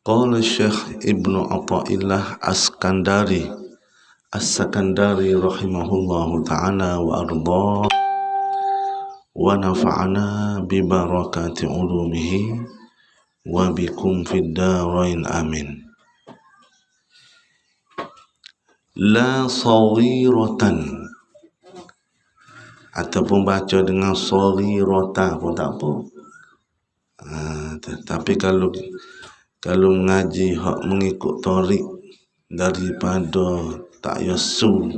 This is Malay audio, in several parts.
Qala Syekh Ibnu Athaillah As-Sakandari rahimahullahu ta'ala wa ardhah wa nafa'ana bi barakati ulumihi wa bikum fid darain amin. La saghiratan, ataupun baca dengan saghiratan pun tak apa. Tapi kalau mengaji hak mengikut tarik daripada tak yasu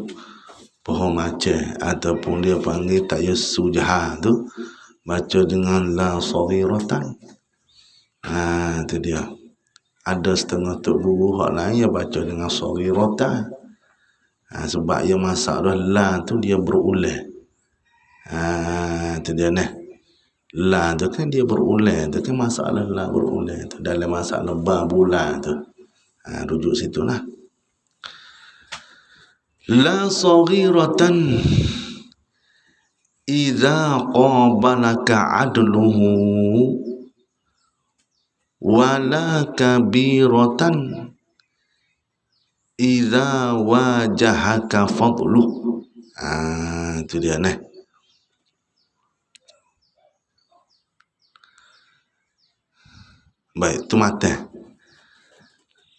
pohon macam ataupun dia panggil tak yasu jahah tu, baca dengan la saghiratan. Itu dia. Ada setengah tok guru hak lain yang baca dengan saghiratan. Sebab yang masalah la tu dia berulang. Itu dia nah. La tu kan dia berulang, tu kan masalah la berulang tu dalam masalah babula tu. Rujuk situlah. La saghiratan idza qabalaka adluhu wala kabiratan idza wajahaka fadluh. Itu dia nah. Baik, tu mata.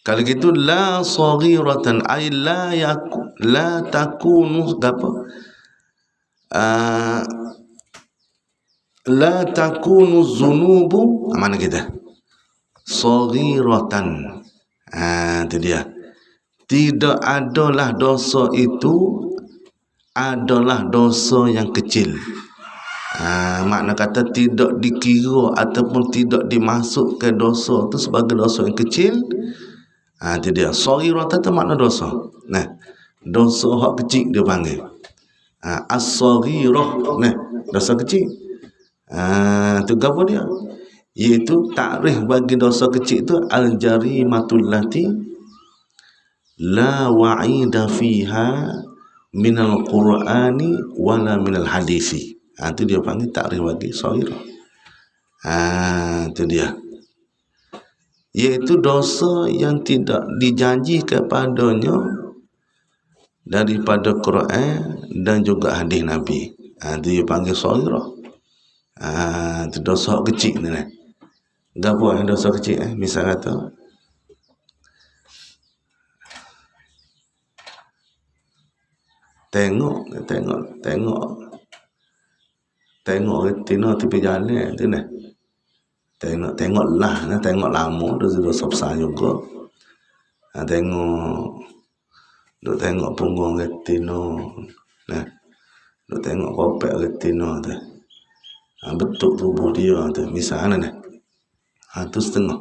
Kalau gitu la saghiratan ay la takunu apa? La takunu zunubu, mana kita? Saghiratan. Itu dia. Tidak adalah dosa itu adalah dosa yang kecil. Makna kata tidak dikira ataupun tidak dimasukkan dosa itu sebagai dosa yang kecil. Itu dia. Saghiratan itu makna dosa. Nah, dosa hak kecil dia panggil. As-saghirah. Nah, dosa kecil. Itu apa dia? Iaitu takrif bagi dosa kecil itu al-jarimatul lati la wa'ida fiha minal qur'ani wala minal hadisi. Itu dia panggil takrif bagi saghirah. Itu dia. Iaitu dosa yang tidak dijanji kepadanya daripada Quran dan juga hadis Nabi. Itu dia panggil saghirah. Itu dosa kecil ni. Gapo yang dosa kecil misal kata tengok retina tepi jalan tu nah. Tengoklah tengok lama tu dosa besar juga. Tengok punggung retina. Nah. Duk tengok kopek retina tu. Bentuk tubuh dia tu misalnya nah. Itu setengah.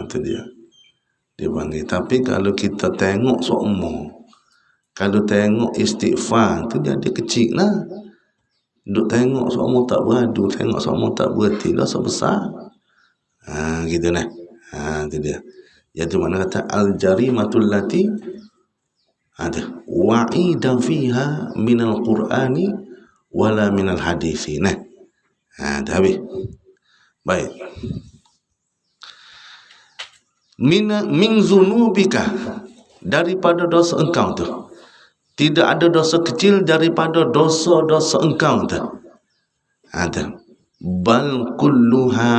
Itu dia. Dia panggil. Tapi kalau kita tengok seumpama, kalau tengok istighfar tu jadi kecil lah. Duk tengok semua tak beradu, tengok semua tak berhenti, dosa besar. Gitu nah. Itu dia. Iaitu mana kata al-jarimatul lati ada wa'ida fiha minal qur'ani wala minal hadisi. Nah. Dah habis. Baik. Min zunubika, daripada dosa engkau tu. Tidak ada dosa kecil daripada dosa-dosa engkau tu. Ada. Bal kulluha.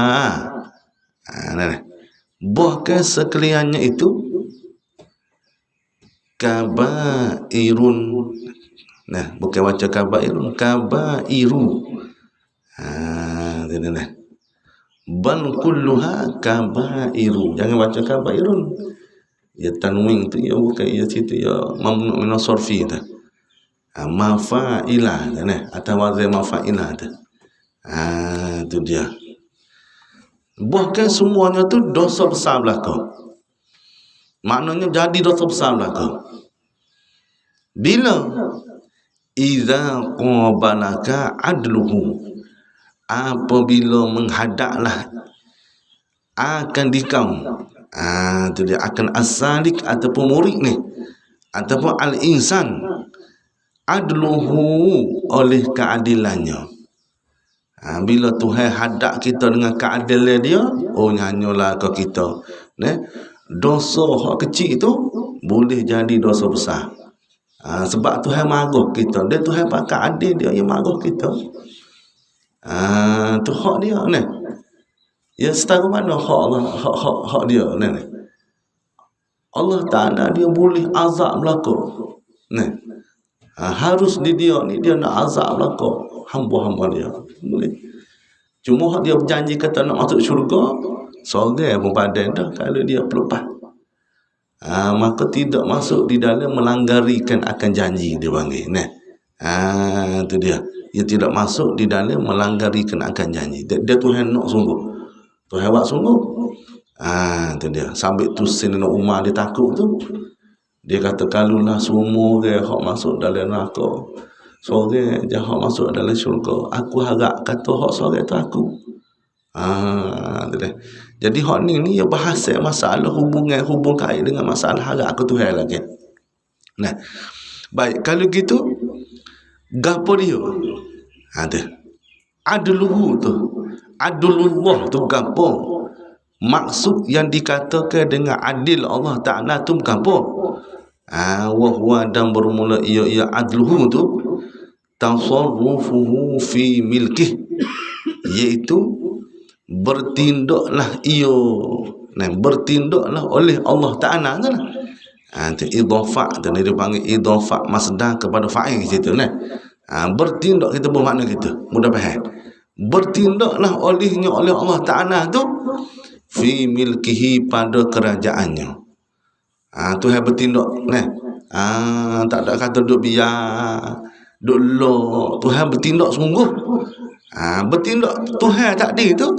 Bahkan sekaliannya itu kabairun. Nah, bukan baca kabairun, kabairu. Ini nah. Bal kulluha kabairu. Jangan baca kabairun. Ya tanwin tu ya bukan ya situ ya mamnu min as-sarfi tu. Mafa'ilah nah atau wazan mafa'ilah tu. Itu dia. Bahkan semuanya tu dosa besar belaka. Maknanya jadi dosa besar belaka. Bila idza qabalaka adluhu, apabila menghadaplah akan dikau. Itu dia akan as-salik ataupun murid ni ataupun al-insan adluhu oleh keadilannya. Bila Tuhan hadap kita dengan keadilan dia, oh nyanyolah ke kita. Dosa hak kecil itu boleh jadi dosa besar. Sebab Tuhan marah kita. Dia Tuhan pakai adil dia yang marah kita. Tu hak dia ni. Ya setara mana hak Allah, hak dia ni. Allah Taala dia boleh azab berlaku. Harus di dia ni dia nak azab berlaku hamba-hamba dia. Boleh. Cuma hak dia berjanji kata nak masuk syurga, seorang pun padan dah kalau dia pelepah. Maka tidak masuk di dalam melanggarikan akan janji dia panggil. Itu dia. Dia tidak masuk di dalam melanggarikan akan janji. Dia Tuhan nak sungguh. Tuhan buat sungguh. Itu dia. Sambil tu Sayyidina Umar dia takut tu. Dia kata kalulah semua orang hak masuk dalam neraka, seorang je hak masuk dalam syurga, aku harap kata hak seorang tu aku. Itu dia. Jadi hak ni ya bahasa masalah hubung kait dengan masalah harap aku Tuhan lagi. Baik, kalau gitu gapo dia? Ada. Adluhu tu. Adlullah tu gapo? Maksud yang dikatakan dengan adil Allah Ta'ala tu gapo? Wa huwa dan bermula ia adluhu tu tasarrufuhu fi milkih, iaitu bertindaklah bertindaklah oleh Allah Ta'ala tu lah. Itu idhafah, tu dia panggil idhafah masdar kepada fa'il situ nah. Bertindak kita bermakna kita mudah faham. Bertindaklah olehnya oleh Allah Ta'ala tu fi milkihi pada kerajaannya. Tuhan bertindak tak ada kata duk biar duk lo. Tuhan bertindak sungguh. Bertindak Tuhan tadi tu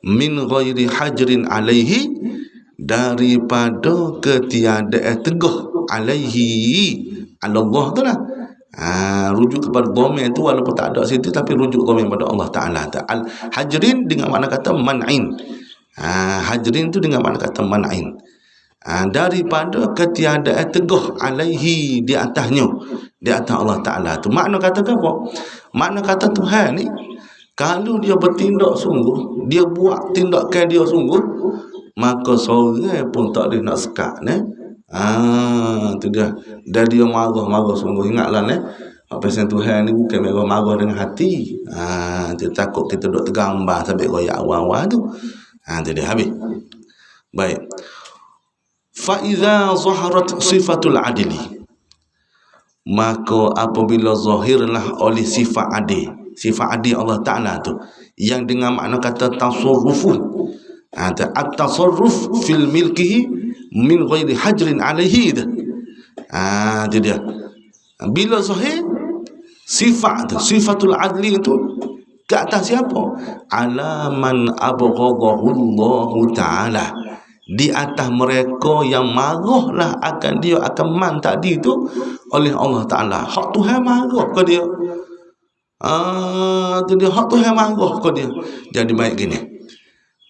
min ghairi hajrin alaihi, daripada ketiadaan tegah alaihi Allah tu lah. Rujuk kepada dhamir tu walaupun tak ada situ, tapi rujuk dhamir pada Allah Ta'ala. Hajrin dengan makna kata man'in. Hajrin tu dengan makna kata man'in. Daripada ketiadaan tegah alaihi, di atasnya, di atas Allah Ta'ala tu. Makna kata apa? Makna kata Tuhan ni kalau dia bertindak sungguh, dia buat tindakan dia sungguh, maka seorang pun tak boleh nak sekat tu dia. Dan dia marah sungguh. Ingatlah apa yang Tuhan ni bukan marah dengan hati. Dia takut kita duk tergambar sampai royak awal-awal tu. Tu dia habis. Baik. Fa iza zaharat sifatul adli, maka apabila zahirlah oleh sifat adil, sifat adil Allah Ta'ala tu, yang dengan makna kata tasarrufu, at-tasarruf fil milkihi min ghairi hajrin alaihi. Itu dia. Bila zahir sifat tu, sifatul adli itu ke atas siapa? Ala man abghadahu Allah Ta'ala, di atas mereka yang marahlah akan dia, akan man tadi tu oleh Allah Ta'ala. Hak Tuhan marah ke dia? Tu dia, hak Tuhan marah ke dia. Jadi baik gini,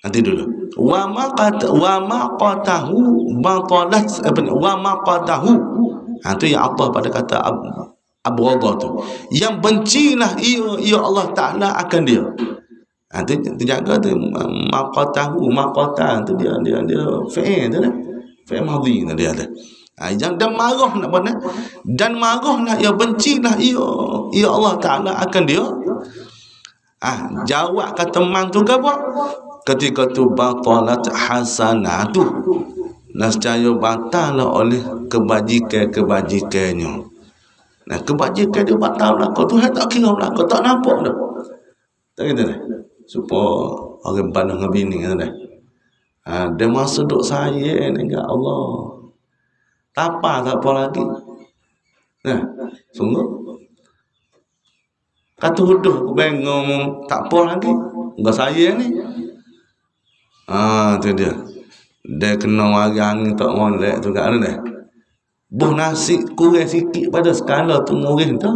nanti dulu. Wa ma qatahu batalat wa ma qatahu. Tu yang Allah pada kata abghadha tu, yang bencilah ia Allah Ta'ala akan dia. Terjaga tu maqatahu, maqatan tu dia fi'il tu lah, fi'il madhi tu dia ada. Dan marah nak mana? Dan marahlah ia, bencilah ia Allah Ta'ala akan dia. Jawab kata man tu ke apa? Ketika tu batalat hasanatu, nescaya batal oleh kebajikan-kebajikannya. Kebajikan dia batal berlaku, Tuhan tak kira berlaku, tak nampak dah. Tak kata dah. Supaya orang pandang dengan bini kata dah. Dia masa duk sayang dengan Allah, tak apa lagi. Sungguh kata huduh aku bengong, tak apa lagi, enggak sayang ni. Tu dia. Dia kena mari angin tak molek tu kat dah. Buh nasi kurang sikit pada skala tu murid tu.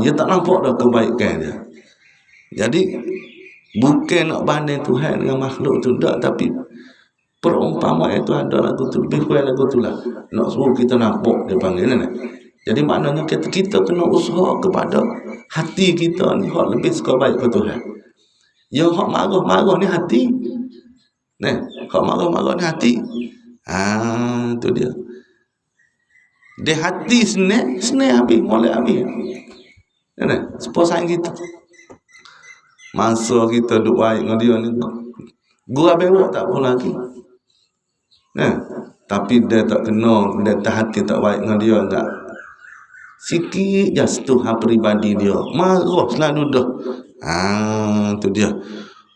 Dia tak nampak dah kebaikan dia. Jadi bukan nak banding Tuhan dengan makhluk tu tak, tapi perumpamaan itu ada lagu tu, lebih kurang lagu tu lah. Nak suruh kita nampak dia panggil ni. Jadi maknanya kita kena usaha kepada hati kita ni hak lebih suka baik ke Tuhan. Yang hak marah-marah ni hati. Nah, hak marah-marah ni hati. Tu dia. Dia hati senang habis, molek habis. Nah, sepuluh sayang kita. Masa kita duk baik dengan dia ni, gua bewak tak apa lagi. Nah, tapi dia tak kena, dia tak hati tak baik dengan dia enggak. Sikit je setuha peribadi dia, marah selalu dah. Tu dia.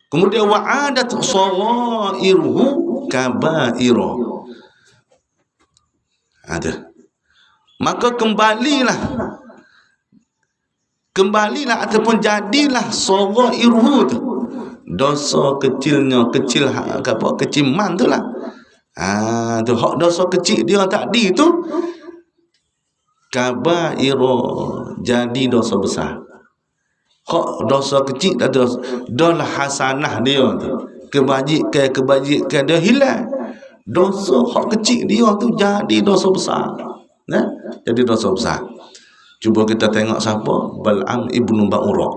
Kemudian wa'adat sawairuhu kabaira. Ada. Maka kembalilah ataupun jadilah sawairuhu tu. Dosa kecilnya, keciman tu lah. Tu hak dosa kecil dia tadi tu kabaira, jadi dosa besar. Hak dosa kecil ada dah hasanah dia tu. Kebajikan dia hilang. Dosa hak kecil dia tu jadi dosa besar. Nah, jadi dosa besar. Cuba kita tengok siapa? Bal'am ibnu Ba'urah.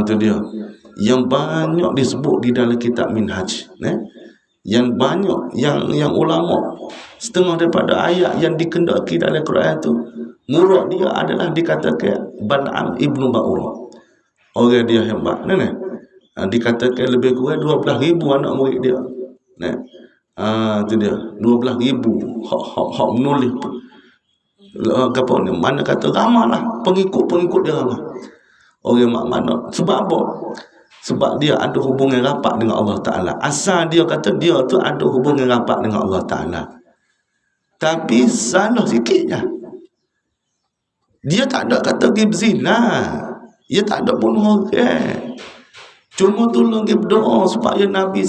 Tu dia. Yang banyak disebut di dalam kitab Minhaj, yang banyak yang ulama setengah daripada ayat yang dikendaki dalam Quran itu murad dia adalah dikatakan Bal'am ibnu Ba'urah. Orang dia hebat, dikatakan lebih kurang 12,000 anak murid dia. Tu dia 12,000 hak menulis apa ni, mana kata ramailah pengikut dia ramai. Orang mana sebab apa? Sebab dia ada hubungan rapat dengan Allah Ta'ala. Asal dia kata dia tu ada hubungan rapat dengan Allah Ta'ala. Tapi salah sikitnya. Dia tak ada kata pergi berzina. Dia tak ada bunuh orang. Cuma tolong dia berdoa supaya Nabi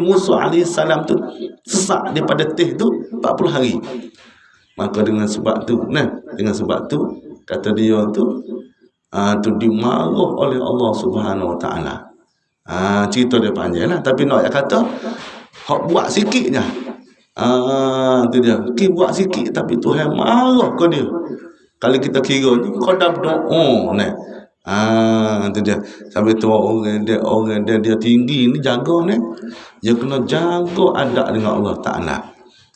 Musa AS tu sesak daripada teh tu 40 hari. Maka dengan sebab tu, kata dia tu dimarah oleh Allah Subhanahu Wa Taala. Cerita dia panjanglah, tapi nak kata hak buat sikit je. Tu dia. Kita buat sikit tapi Tuhan marah ke dia. Kalau kita kira ni kau dah berdoa tu dia. Sampai tu orang dia tinggi ni jaga ni. Dia kena jaga adab dengan Allah Taala.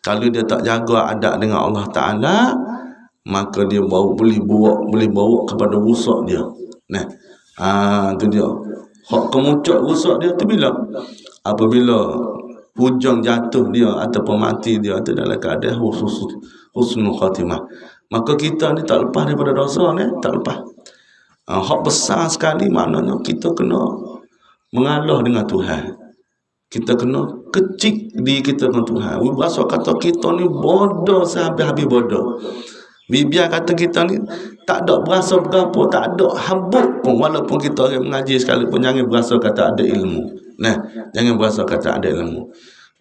Kalau dia tak jaga adab dengan Allah Taala, maka dia boleh bawa kepada rusak dia. Tu dia. Hak kemuncak rusak dia tu bila? Apabila hujung jatuh dia ataupun mati dia tu dalam keadaan husnul khatimah. Maka kita ni tak lepas daripada dosa ni, tak lepas. Hak besar sekali maknanya kita kena mengalah dengan Tuhan. Kita kena kecil di kita dengan Tuhan. Bahasa kata kita ni bodoh sehabis-habis bodoh. Biar kata kita ni tak ada berasa berapa, tak ada habuk pun. Walaupun kita orang mengaji sekalipun, jangan berasa kata ada ilmu. Jangan berasa kata ada ilmu.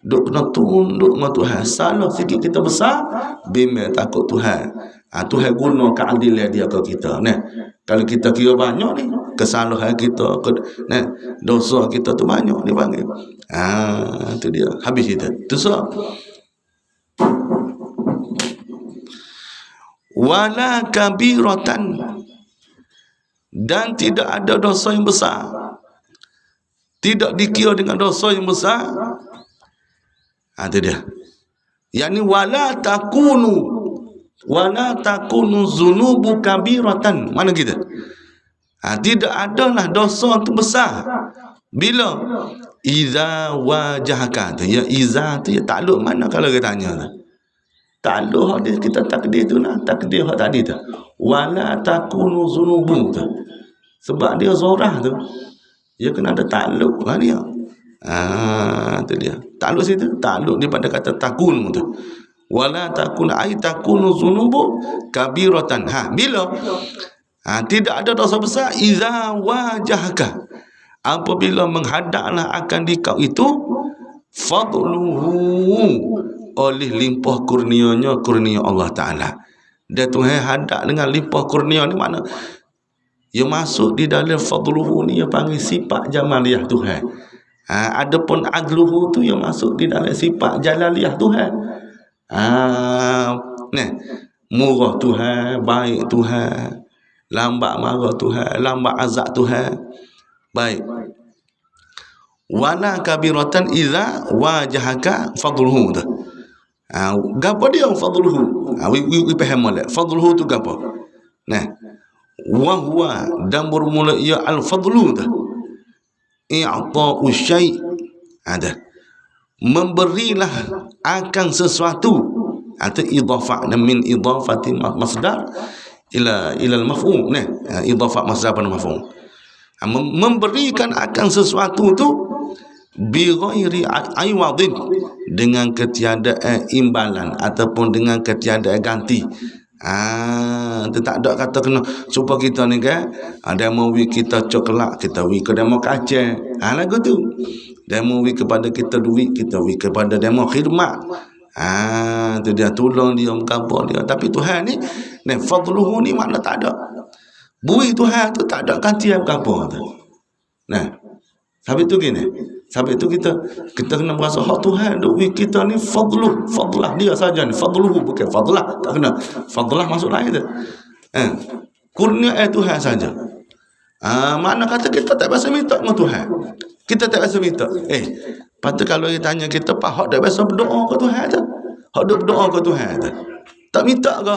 Duk kena tunduk dengan Tuhan. Salah sikit kita besar, bimbang takut Tuhan. Tuhan guna keadilan dia ke kita. Kalau kita kira banyak ni, kesalahan kita, dosa kita tu banyak dipanggil. Tu dia. Habis kita. Tu so. Wala kabiratan, dan tidak ada dosa yang besar. Tidak dikira dengan dosa yang besar. Itu dia. Yani wala takunu zunubu kabiratan. Mana kita? Tidak adalah dosa itu besar. Bila? Iza wajahaka. Ya iza tu ya takluk mana kalau kita tanya tu. Takluk hadis kita takdir tu lah. Takdir hak tadi tu. Wala takunu zunubu tu. Sebab dia zorah tu. Dia kena ada takluk lah dia. Tu dia. Takluk situ. Takluk daripada kata takun tu. Wala takun ay takunu zunubu kabiratan. Bila? Tidak ada dosa besar. Iza wajahaka. Apabila menghadaplah akan dikau itu fadluhu, oleh limpah kurnianya, kurnia Allah Ta'ala. Dia Tuhan hadap dengan limpah kurnia ni mana? Yang masuk di dalam fadluhu ni yang panggil sifat jamaliyah Tuhan. Adapun adluhu tu yang masuk di dalam sifat jalaliyah Tuhan. Murah Tuhan, baik Tuhan, lambat marah Tuhan, lambat azab Tuhan. Baik. Wala kabiratan idza wajahaka fadluhu tu. Gapo dia fadluhu? We faham molek. Fadluhu tu gapo? Nah, wa huwa dan bermula ia al-fadlu tu. I'ta'u syai' ada. Memberilah akan sesuatu atau idhafah min idhafati masdar ila al-maf'ul. Nah, idhafah masdar pada maf'ul. Memberikan akan sesuatu tu bi ghairi aywadin, dengan ketiadaan imbalan ataupun dengan ketiadaan ganti. Itu tak ada kata kena supaya kita ni kan demo wi kita coklat, kita wi ke demo kacang. Lagu tu. Demo wi kepada kita duit, kita wi kepada demo khidmat. Tu dia tolong dia apa dia. Tapi Tuhan ni fadluhu ni makna tak ada. Bui Tuhan tu tak ada ganti apa tu. Nah, sampai tu gini. Sampai tu kita kena merasa hak Tuhan duk kita ni fadlah dia saja ni, fadluhu bukan fadlah, tak kena fadlah masuk lain tu. Kurnia Tuhan saja. Mana kata kita tak biasa minta dengan Tuhan. Kita tak biasa minta. Patut kalau dia tanya kita pak hak tak biasa berdoa ke Tuhan tu. Hak duk berdoa ke Tuhan tu. Tak minta ke?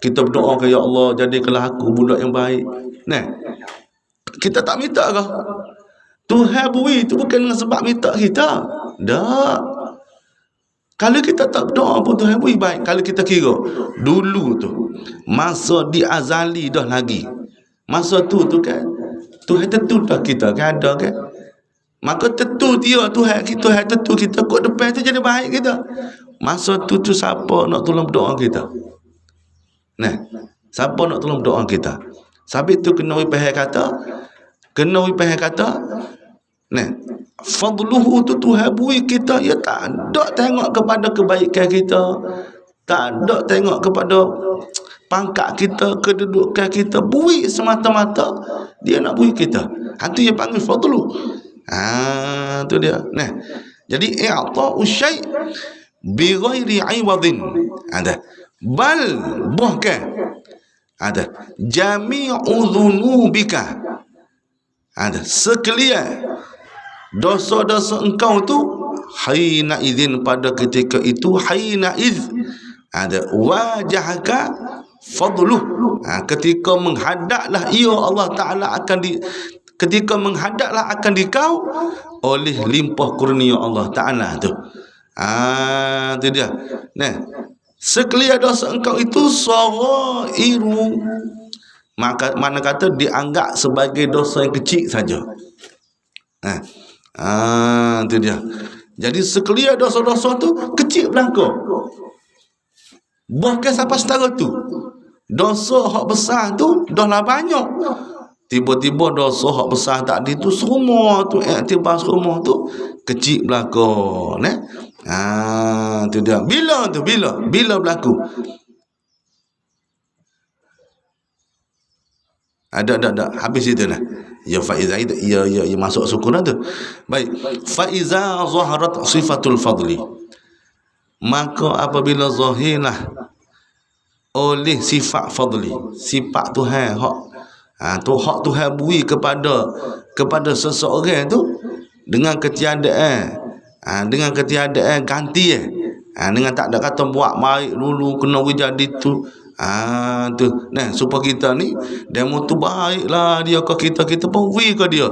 Kita berdoa ke ya Allah jadikanlah aku budak yang baik. Nah. Kita tak minta ke? Tuhan bui itu bukan dengan sebab minta kita. Tak. Kalau kita tak berdoa pun Tuhan bui baik. Kalau kita kira dulu tu masa di azali dah lagi. Masa tu kan Tuhan tentu dah kita kan ada kan. Maka tentu dia Tuhan tentu kita kok depan tu jadi baik kita. Masa tu siapa nak tolong berdoa kita? Nah, siapa nak tolong berdoa kita? Sabit tu kena wipah kata nah, fadluhu tu Tuhan bui kita, ya tak ada tengok kepada kebaikan kita, tak ada tengok kepada pangkat kita, kedudukan kita, bui semata-mata dia nak bui kita. Itu dia panggil fadlu. Tu dia. Nah, jadi i'ta'u syai' bi ghairi 'iwadin. Ada. Bal bahkan ada jami'u dhunubika. Ada sekalian dosa-dosa engkau tu haina idzin, pada ketika itu haina idz ada wajahaka fadluh. Ketika menghadaplah ia Allah Taala ketika menghadaplah akan dikau oleh limpah kurnia Allah Taala tu. Tu dia. Nah, sekalian dosa engkau itu saghairu, maka mana kata dianggap sebagai dosa yang kecil saja. Itu dia. Jadi sekalian dosa-dosa tu kecil belaka. Bahkan sampai setara tu dosa hak besar tu dah lah banyak. Tiba-tiba dosa hak besar tadi tu semua tu iktibar semua tu kecil belaka. Itu dia. Bila berlaku? Ada habis itu lah. Ya faiza itu ya masuk sukun tu. Baik. Faiza zaharat sifatul fadli. Maka apabila zahirlah oleh sifat fadli, sifat Tuhan hak hak Tuhan bui kepada seseorang tu dengan ketiadaan ganti dengan tak ada kata buat baik dulu kena jadi tu. Tu nah supaya kita ni demo tu baiklah dia ke kita pun bui ke dia.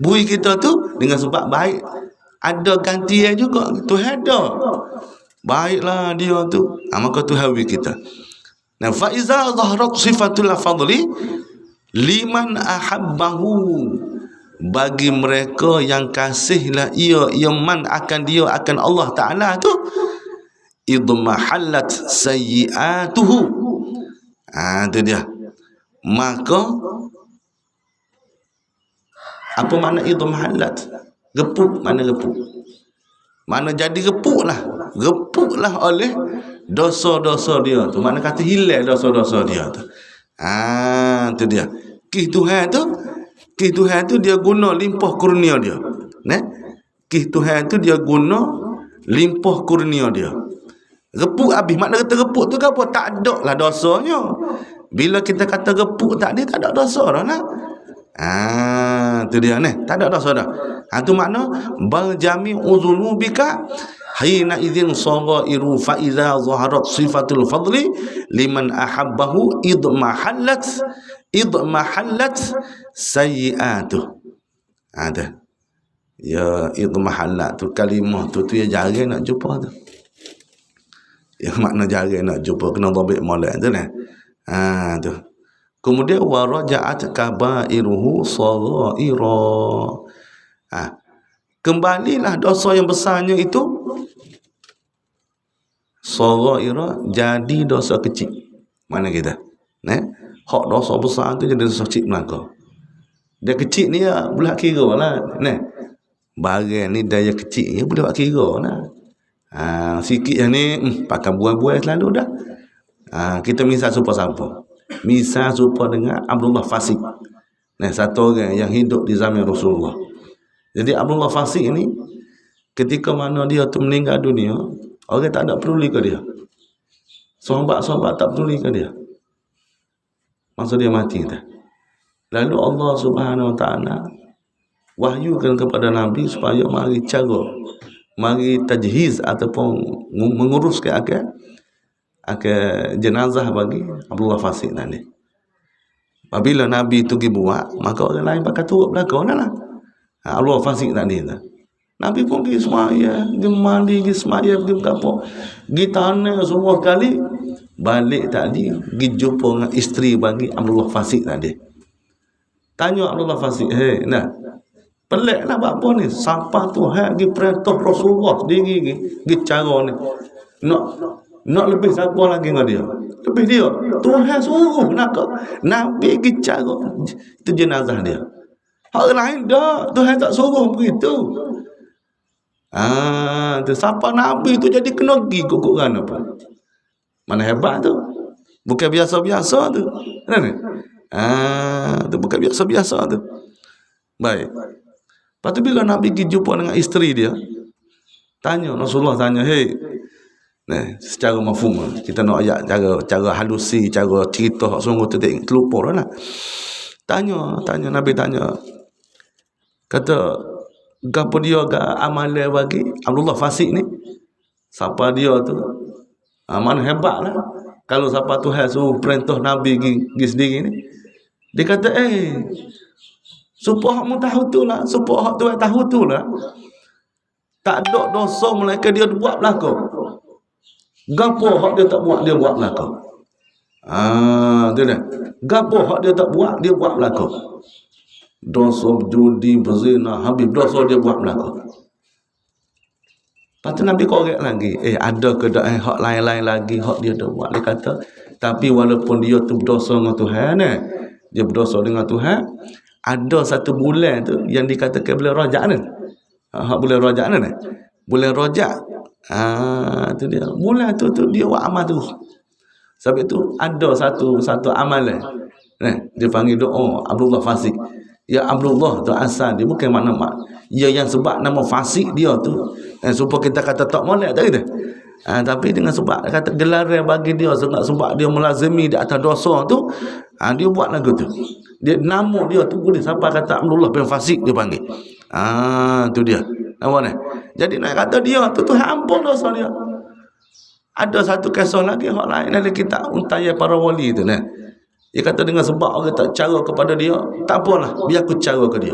Bui kita tu dengan sebab baik ada gantian juga. Tuhan ada. Baiklah dia tu. Maka Tuhan bui kita. Nah, fa iza zahrat sifatul fadli liman ahabbahu, bagi mereka yang kasihlah ia man akan dia akan Allah Taala tu idmahallat sayyi'atuhu. Itu dia. Maka apa makna idmahallat? Gepuk, mana gepuk? Mana jadi gepuklah oleh dosa-dosa dia tu. Makna kata hilang dosa-dosa dia tu. Itu dia. Kih Tuhan tu dia guna limpah kurnia dia. Kih Tuhan tu dia guna limpah kurnia dia. Repuk habis. Makna kata repuk tu ke apa? Tak ada lah dosanya. Bila kita kata repuk tak ada dosa dah lah. Tu dia ni. Tak ada dosa dah. Tu makna bal jami'u dzunubika hina idzin saghairu fa idza zaharat sifatul fadli liman ahabbahu idmahallat sayyi'atuh. Ada. Ya idmahallat tu kalimah tu ya jarang nak jumpa tu. Yang makna jarang nak jumpa kena dhabit molek tu nah. Tu. Kemudian waraja'at kabairuhu saghaira. Kembalilah dosa yang besarnya itu saghaira jadi dosa kecil. Mana kita? Hak dosa besar tu jadi dosa kecil Melaka. Dia kecil ni ya boleh kira lah. Barang ni daya kecil ya boleh kira lah. Sikit yang ni pakai buah-buah selalu dah. Kita misal siapa-siapa. Misal serupa dengan Abdullah Fasik. Satu orang yang hidup di zaman Rasulullah. Jadi Abdullah Fasik ni ketika mana dia tu meninggal dunia, orang tak ada peduli ke dia. Sahabat-sahabat tak peduli ke dia. Masa dia mati dah. Lalu Allah Subhanahu Wa Taala wahyukan kepada Nabi supaya mari tajhiz ataupun menguruskan jenazah bagi Abdullah Fasik tadi. Apabila Nabi itu pergi buat, maka orang lain pakai turut belakang lah. Abdullah Fasik tadi tu. Nabi pun pergi semaya, pergi mandi, pergi semaya, pergi apa. Pergi tanah semua kali. Balik tadi, pergi jumpa dengan isteri bagi Abdullah Fasik tadi. Tanya Abdullah Fasik, pelik lah buat apa ni? Siapa Tuhan pergi perintah Rasulullah sendiri pergi cara ni. Nak lebih siapa lagi dengan dia? Lebih dia. Tuhan suruh nak Nabi pergi cara. Itu jenazah dia. Hal lain dah. Tuhan tak suruh begitu. Siapa Nabi tu jadi kena pergi kukuran apa? Mana hebat tu? Bukan biasa-biasa tu. Tu bukan biasa-biasa tu. Baik. Lepas tu bila Nabi pergi jumpa dengan isteri dia, Rasulullah tanya, secara mafhum kita nak ayat cara halusi, cara cerita sungguh tu terlupa lah. Tanya Nabi tanya. Kata, gapo dia ga amalan bagi Abdullah Fasik ni? Siapa dia tu? Mana hebat lah. Kalau siapa Tuhan suruh perintah Nabi pergi sendiri ni. Dia kata, supaya kamu tahu tu lah. Supaya Tuhan tahu tu lah. Tak ada dosa melainkan dia buat belakang. Gapo hak dia tak buat, dia buat belakang. Tu dah. Gapo hak dia tak buat, dia buat belakang. Dosa judi, berzina, habis dosa dia buat belakang. Lepas tu Nabi korek lagi. Ada ke hak lain-lain lagi hak dia dah buat. Dia kata, tapi walaupun dia tu berdosa dengan Tuhan, dia berdosa dengan Tuhan, ada satu bulan tu yang dikatakan bulan Rajab ni. Hak bulan Rajab ni. Bulan Rajab. Tu dia. Bulan tu dia buat amal tu. Sebab itu ada satu amalan. Dia panggil doa Abdullah Fasik. Ya Abdullah tu asal dia bukan makna ya yang sebab nama Fasik dia tu. Supaya kita kata tak molek tadi tu. Tapi dengan sebab kata gelaran bagi dia sebab dia melazimi di atas dosa tu, dia buat lagu tu. Dia nama dia tu boleh siapa kata Abdullah bin Fasik dia panggil. Tu dia. Nampak ni? Jadi nak kata dia tu Tuhan ampun dosa dia. Ada satu kisah lagi hak lain dalam kitab Untaya Para Wali tu nah. Dia kata dengan sebab orang tak cara kepada dia, tak apalah, biar aku cara ke dia.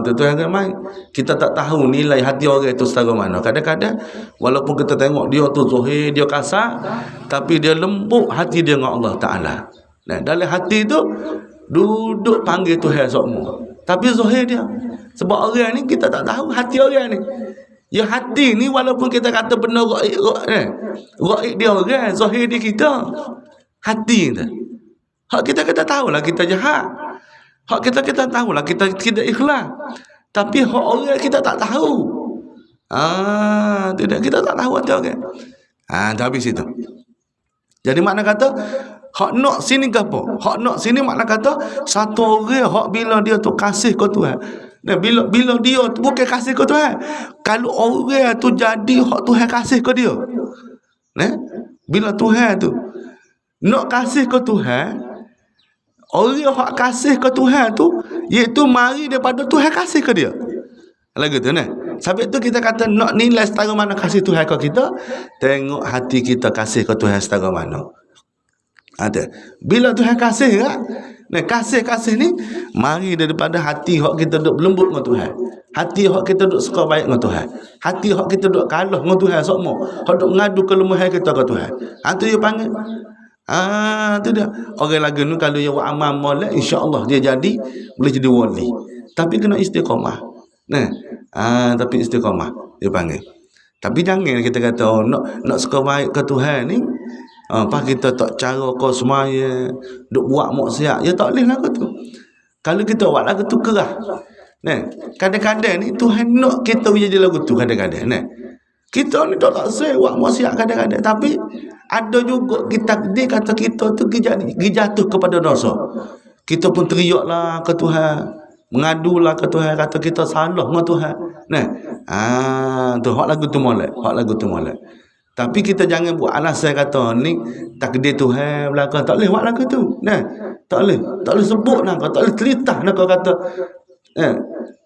Tuan-tuan ramai kita tak tahu nilai hati orang itu setara mana. Kadang-kadang walaupun kita tengok dia tu zahir, dia kasar, tapi dia lembut hati dia dengan Allah Taala. Nah, dalam hati tu duduk panggil Tuhan semua. Tapi zahir dia. Sebab orang ni kita tak tahu hati orang ni. Ya hati ni walaupun kita kata benar gaib dia orang, zahir dia kita. Hati kita. Hak kita tahulah kita jahat. Hak kita tahulah kita tidak ikhlas. Tapi hak orang kita tak tahu. Tidak, kita tak tahu hati orang. Habis itu. Jadi makna kata hak nak sini ke apa? Hak nak sini makna kata satu orang hak bila dia tu kasih ke Tuhan. Nah, bila dia tu bukan kasih ke Tuhan. Kalau orang tu jadi hak Tuhan kasih ke dia. Bila Tuhan tu nak kasih ke Tuhan, orang yang kasih ke Tuhan tu, iaitu mari daripada Tuhan kasih ke dia. Lagu tu Sebab tu kita kata nak nilai setara mana kasih Tuhan ke kita, tengok hati kita kasih ke Tuhan setara mana. Ada. Bila Tuhan kasih kan? Kasih ni mari daripada hati hak kita duk berlembut dengan Tuhan. Hati hak kita duk suka baik dengan Tuhan. Hati hak kita duk kalah dengan Tuhan semua. Hak duk mengadu kelemahan kita ke Tuhan. Tu dia panggil. Tu dia. Orang lagu ni kalau dia buat amal molek, insya-Allah dia jadi boleh jadi wali. Tapi kena istiqamah. Tapi istiqamah dia panggil. Tapi jangan kita kata nak suka baik ke Tuhan ni, pas kita tak cara kau semaya duk buat maksiat, ya tak boleh lagu tu. Kalau kita buat lagu tu kerah. Kadang-kadang ni Tuhan nak kita jadi lagu tu kadang-kadang. Kita ni tak saya buat maksiat kadang-kadang, tapi ada juga dia kata kita tu jatuh kepada dosa. Kita pun teriaklah ke Tuhan, mengadulah ke Tuhan, kata kita salah dengan Tuhan. Tu hak lagu tu molek, Tapi kita jangan buat alasan kata ni takdir Tuhan belakang, tak boleh buat lagu tu. Tak boleh sebut nak, tak boleh telitah nak kata.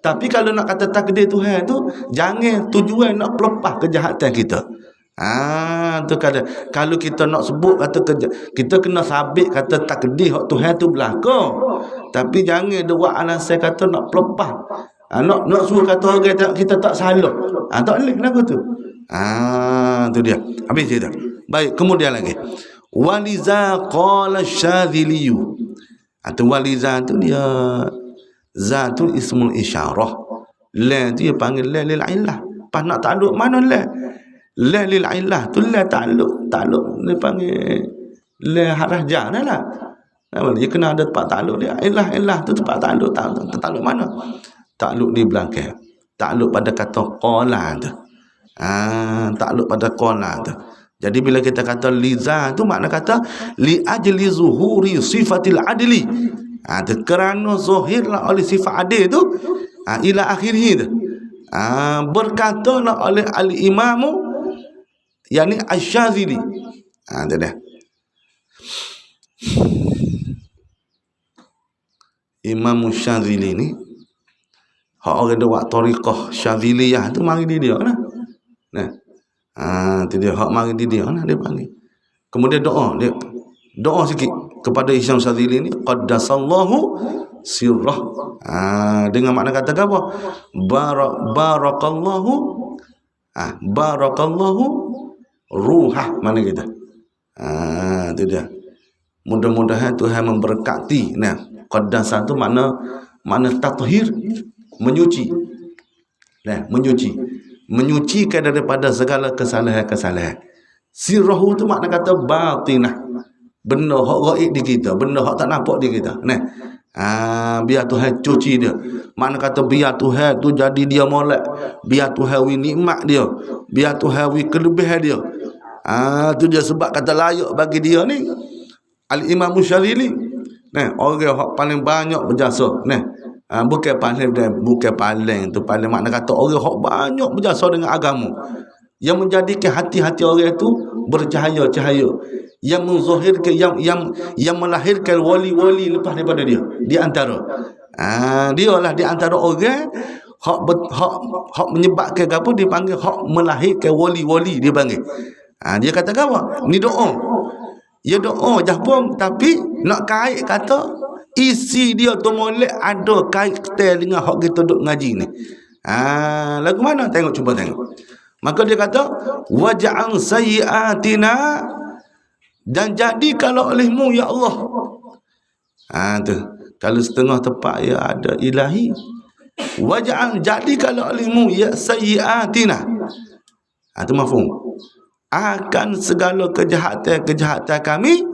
Tapi kalau nak kata takdir Tuhan tu, jangan tujuan nak pelepah kejahatan kita. Tu kalau kita nak sebut kata kita kena sabit kata takdir hak Tuhan tu belakang. Tapi jangan dia buat alasan kata nak pelepah. Nak suruh kata orang kita tak salah. Tak boleh lagu tu. Tu dia. Habis cerita. Baik, kemudian lagi. Waliza qala Syadzili. Tu waliza tu dia zatul ismul isyarah. La tu dia panggil la lil illah. Pas nak takluk mana la? La lil illah tu la takluk dia panggil la harah jar lah. Dia kena ada tempat takluk dia. Illah tu tempat takluk. Takluk mana? Takluk di belakang. Takluk pada kata qala tu. Takluk pada qala tu. Jadi bila kita kata liza tu makna kata li ajli zuhuri sifatil adli. Kerana zahirlah oleh sifat adil tu ila akhirih tu. Berkatalah oleh al-imamu yakni Asy-Syadzili. Tu dah. Imam Syadzili ni hak orang dia buat tariqah Syadziliyah tu mari dia lah. Tu dia hak mari dia lah dia panggil. Kemudian doa sikit kepada Imam Syadzili ni qaddasallahu sirrah. Dengan makna kata apa? Barakallahu ruhah mana kita. Tu dia. Mudah-mudahan Tuhan memberkati. Qaddasa tu makna tathhir, menyuci. Menyucikan daripada segala kesalahan-kesalahan. Sirrahu tu makna kata batinah. Benda hak gaib di kita, benda hak tak nampak di kita. Biar Tuhan cuci dia. Makna kata biar Tuhan tu jadi dia molek. Biar Tuhan wi nikmat dia. Biar Tuhan wi kelebihan dia. Tu dia sebab kata layak bagi dia ni Al-Imam Syadzili. Orang hak paling banyak berjasa. Bukan paling tu paling makna kata orang hak banyak berjasa dengan agama. Yang menjadikan hati-hati orang itu bercahaya-cahaya. Yang menzahirkan yang melahirkan wali-wali lepas daripada dia di antara dia lah di antara orang hak menyebabkan apa dipanggil hak melahirkan wali-wali dia panggil. Dia kata apa ni doa ya doa jahpun tapi nak kait kata isi dia tu molek ada kait dengan hak kita duk ngaji ni. Lagu mana cuba tengok. Maka dia kata waj'al sayyiatina, dan jadi kalau olehmu ya Allah. Tu kalau setengah tepat ya ada ilahi. Waj'al, jadi kalau olehmu ya sayyiatina. Tu mafhum. Akan segala kejahatan kami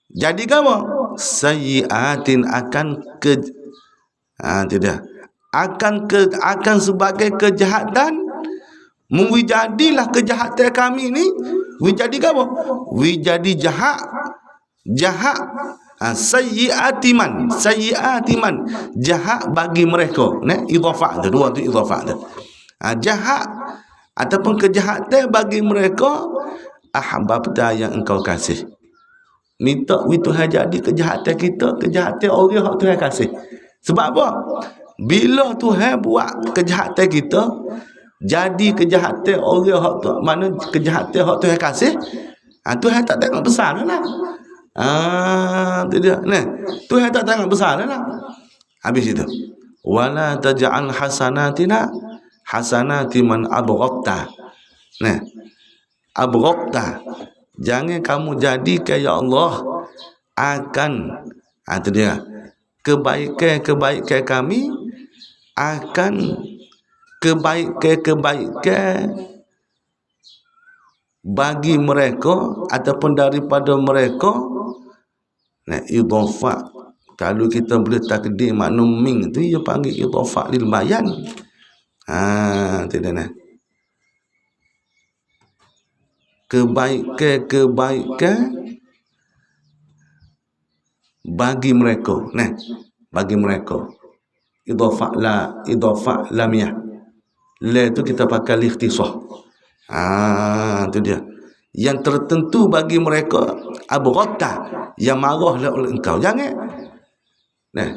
jadi apa? Sayyiatin akan tidak. Akan sebagai kejahatan. Menjadilah kejahatan kami ni menjadi apa? Menjadi jahat sayyiatiman jahat bagi mereka. Idhafah tu dua tu idhafah tu. Jahat ataupun kejahatan bagi mereka ahbabta yang engkau kasih. Minta Tuhan jadi kejahatan kita, kejahatan orang hak Tuhan kasih. Sebab apa? Bila Tuhan buat kejahatan kita, jadi kejahatan orang hak tu, mana kejahatan hak Tuhan kasih, Tuhan tak tengok besar lah. Tu dia. Nah, Tuhan tak tengok besar lah. Habis itu. Wala taj'al hasanatina hasanati man abghadta. Nah, abghadta. Jangan kamu jadikan ya Allah akan itu dia. Kebaikan-kebaikan kami akan kebaikan-kebaikan bagi mereka ataupun daripada mereka. Nah, idhafah, kalau kita boleh takdir makna min tu dia panggil idhafah lil bayan. Tidak nah. Kebaikan-kebaikan bagi mereka. Nah, bagi mereka. Idhafah lamiyah. La itu kita pakai ikhtisah. Itu dia. Yang tertentu bagi mereka abghadta, yang marahlah oleh engkau. Jangan. Nah.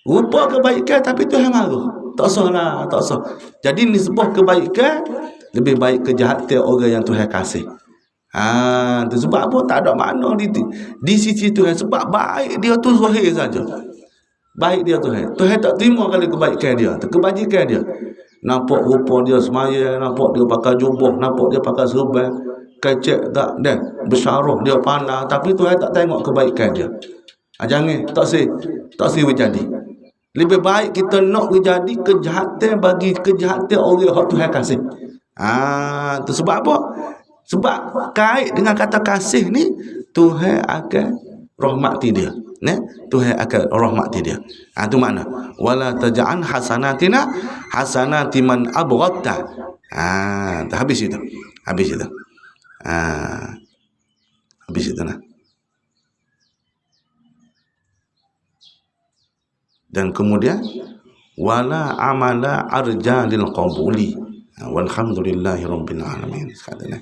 Rupa kebaikan tapi Tuhan marah. Tak usahlah, tak usah. Jadi nisbah kebaikan lebih baik kejahatan orang yang Tuhan kasih. Tu sebab apa? Tak ada makna di sisi Tuhan. Sebab baik dia tu zahir saja. Baik dia Tuhan. Tuhan tak terima kali kebaikan dia, kebajikan dia. Nampak rupa dia semaya, nampak dia pakai jubah, nampak dia pakai serban, kecek tak dah, besyarah dia pandang, tapi Tuhan tak tengok kebaikan dia. Jangan, tak si berjadi. Lebih baik kita nak berjadi kejahatan bagi kejahatan orang yang Tuhan kasih. Tu sebab apa? Sebab kait dengan kata kasih ni, Tuhan akan rahmati dia. Tuhan akan rahmati dia. Tu makna. Wala taj'al hasanatina hasanati man abghadta. Habis itu. Habis itu. Habis itu nah. Dan kemudian wala amala arja lil qabuli. Walhamdulillahi rabbil alamin. Sekali